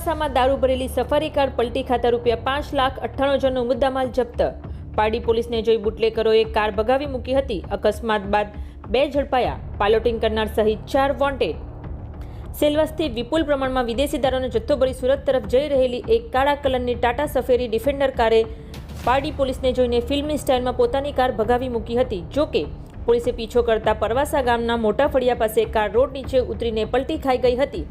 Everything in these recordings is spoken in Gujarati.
પરવાસામાં દારૂ ભરેલી સફારી કાર પલટી ખાતા ₹5,98,000નો મુદ્દામાલ જપ્ત। પારડી પોલીસને જોઈ બુટલેકરોએ કાર ભગાવી મૂકી હતી। અકસ્માત બાદ 2 ઝડપાયા। પાયલોટિંગ કરનાર સહિત 4 વોન્ટેડ। સેલવાસથી વિપુલ પ્રમાણમાં વિદેશી દારૂનો જથ્થો ભરી સુરત તરફ જઈ રહેલી એક કાળા કલરની ટાટા સફેરી ડિફેન્ડર કારે પારડી પોલીસને જોઈને ફિલ્મી સ્ટાઇલમાં પોતાની કાર ભગાવી મૂકી હતી। જોકે પોલીસે પીછો કરતા પરવાસા ગામના મોટા ફળિયા પાસે કાર રોડ નીચે ઉતરીને પલટી ખાઈ ગઈ હતી।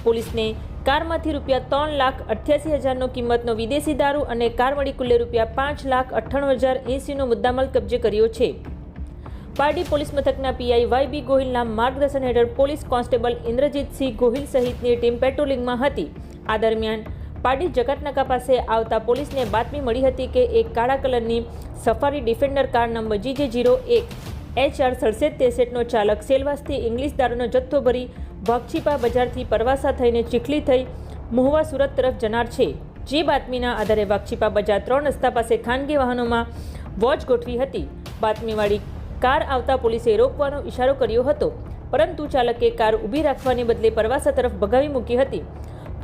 પોલીસને કારમાંથી ₹3,88,000નો કિંમતનો વિદેશી દારૂ અને કાર મળી કુલ્લે ₹5,98,080નો મુદ્દામાલ કબજે કર્યો છે। પારડી પોલીસ મથકના પીઆઈ વાય.બી. ગોહિલના માર્ગદર્શન હેઠળ પોલીસ કોન્સ્ટેબલ ઇન્દ્રજીતસિંહ ગોહિલ સહિતની ટીમ પેટ્રોલિંગમાં હતી। આ દરમિયાન પારડી જકાતનાકા પાસે આવતા પોલીસને બાતમી મળી હતી કે એક કાળા કલરની સફારી ડિફેન્ડર કાર નંબર GJ01HR6763નો ચાલક સેલવાસથી ઇંગ્લિશ દારૂનો જથ્થો ભરી વાઘછીપા બજારથી પરવાસા થઈને ચીખલી થઈ મહુવા સુરત તરફ જનાર છે। જે બાતમીના આધારે વાઘછીપા બજાર 3 રસ્તા પાસે ખાનગી વાહનોમાં વોચ ગોઠવી હતી। બાતમીવાળી કાર આવતા પોલીસે રોકવાનો ઇશારો કર્યો હતો, પરંતુ ચાલકે કાર ઊભી રાખવાને બદલે પરવાસા તરફ ભગાવી મૂકી હતી।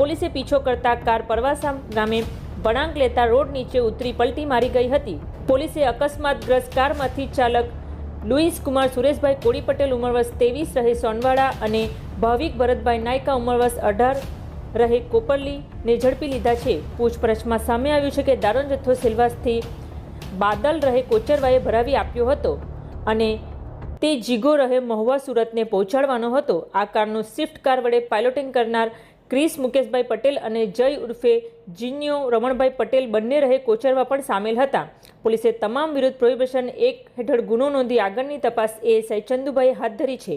પોલીસે પીછો કરતા કાર પરવાસા ગામે વળાંક લેતા રોડ નીચે ઉતરી પલટી મારી ગઈ હતી। પોલીસે અકસ્માતગ્રસ્ત કારમાંથી ચાલક લુઈસ કુમાર સુરેશભાઈ કોળી પટેલ ઉંમર વર્ષ 23 રહે સોનવાડા અને ભાવિક ભરતભાઈ નાયકા ઉંમર વર્ષ 18 રહે કોપરલીને ઝડપી લીધા છે। પૂછપરછમાં સામે આવ્યું છે કે દારૂનો જથ્થો સેલવાસથી બાદલ રહે કોચરવાએ ભરાવી આપ્યો હતો અને તે જીગો રહે મહુવા સુરતને પહોંચાડવાનો હતો। આ કારનું સ્વિફ્ટ કાર વડે પાયલોટિંગ કરનાર ક્રિસ મુકેશભાઈ પટેલ અને જય ઉર્ફે જીન્યો રમણભાઈ પટેલ બંને રહે કોચરવા પણ સામેલ હતા। પોલીસે તમામ વિરુદ્ધ પ્રોહિબિશન એક્ટ હેઠળ ગુનો નોંધી આગળની તપાસ એએસઆઈ ચંદુભાઈએ હાથ ધરી છે।